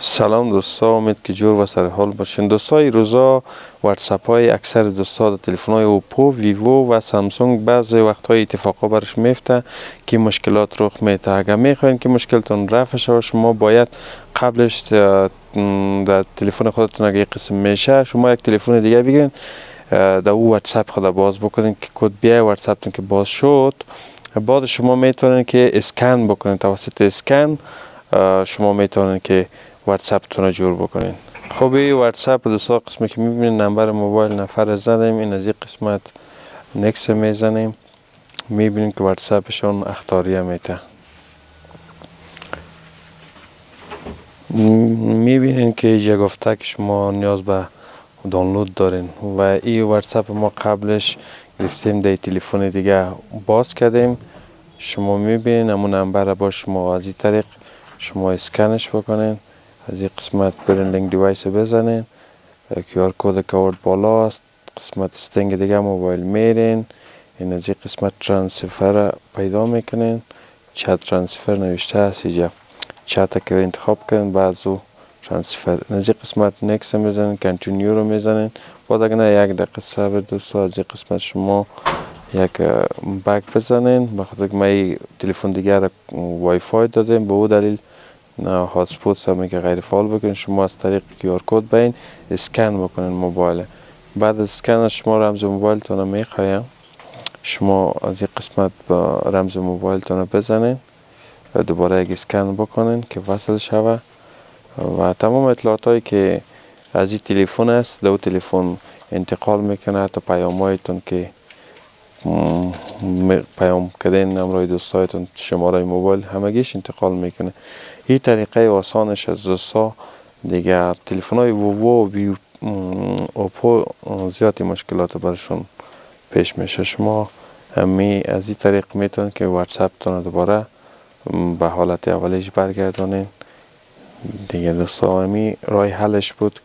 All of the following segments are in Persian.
سلام دوستا، امید که جور و سر حال باشین. دوستا این روزا واتساپ های اکثر دوستا در تلفن های اوپو، ویوو و سامسونگ بعضی وقت های اتفاقا برش میفته که مشکلات رخ میده. اگر میخواین که مشکلتون رفع شود، شما باید قبلش در تلفن خودتون اگه قسم میشه، شما یک تلفن دیگه بگیرین، در او واتساپ خود باز بکنین که کد بیای واتساپتون که باز شد، بعد شما میتونین که اسکن بکنین. توسط اسکن شما میتونین که واتساپتون رو جور بکنین. خب این واتساپ دوستا قسمی که میبینین نمبر موبایل نفر زدیم، این از این قسمت نکس میزنیم، میبینیم که واتساپشون اختاریه میته. میبینین که اینجا گفته که شما نیاز به دانلود دارین و این واتساپ ما قبلش گرفتیم در تلفن دیگه باز کردیم. شما میبینین همون نمبر با شما از این طریق شما اسکنش بکنین، از این قسمت برین لینک دیوایس بزنین، QR کد که آورد بالا است، قسمت استنگ دیگه موبایل میرین، این از این قسمت ترانسفر پیدا میکنین، چت ترانسفر نوشته است اینجا، چت که انتخاب کنین، بعد او ترانسفر از این قسمت نکس میزنین، کنتینیو رو میزنین. بعد اگه نه یک دقیقه صبر دوستا، از این قسمت شما یک بک بزنین، بخاطر که ما تلفن دیگه را وای فای دادیم، به او دلیل هاتسپات هم که غیر فعال بکنین. شما از طریق QR کد بین اسکن بکنین موبایل. بعد از اسکن شما رمز موبایل تون میخوایم، شما از این قسمت با رمز موبایل تون بزنین و دوباره یک اسکن بکنین که وصل شوه و تمام اطلاعات هایی که از این تلفن است دو تلفن انتقال میکنه. حتی پیام هایتون که پیام کردین، نمره دوستایتون، شماره موبایل، همگیش انتقال میکنه. این طریقه آسانش از دوستا دیگه. تلفن های ویوو و اوپو زیادی مشکلات برشون پیش میشه. شما همی از این طریق میتونید که واتساپ تون دوباره به حالت اولیش برگردانین دیگه. دوستا همی راه حلش بود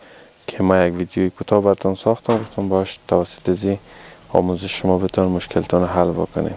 که ما یک ویدیوی کوتاه براتون ساختم، گفتم باش توسط زی آموزش شما بتونید مشکلتون حل بکنین.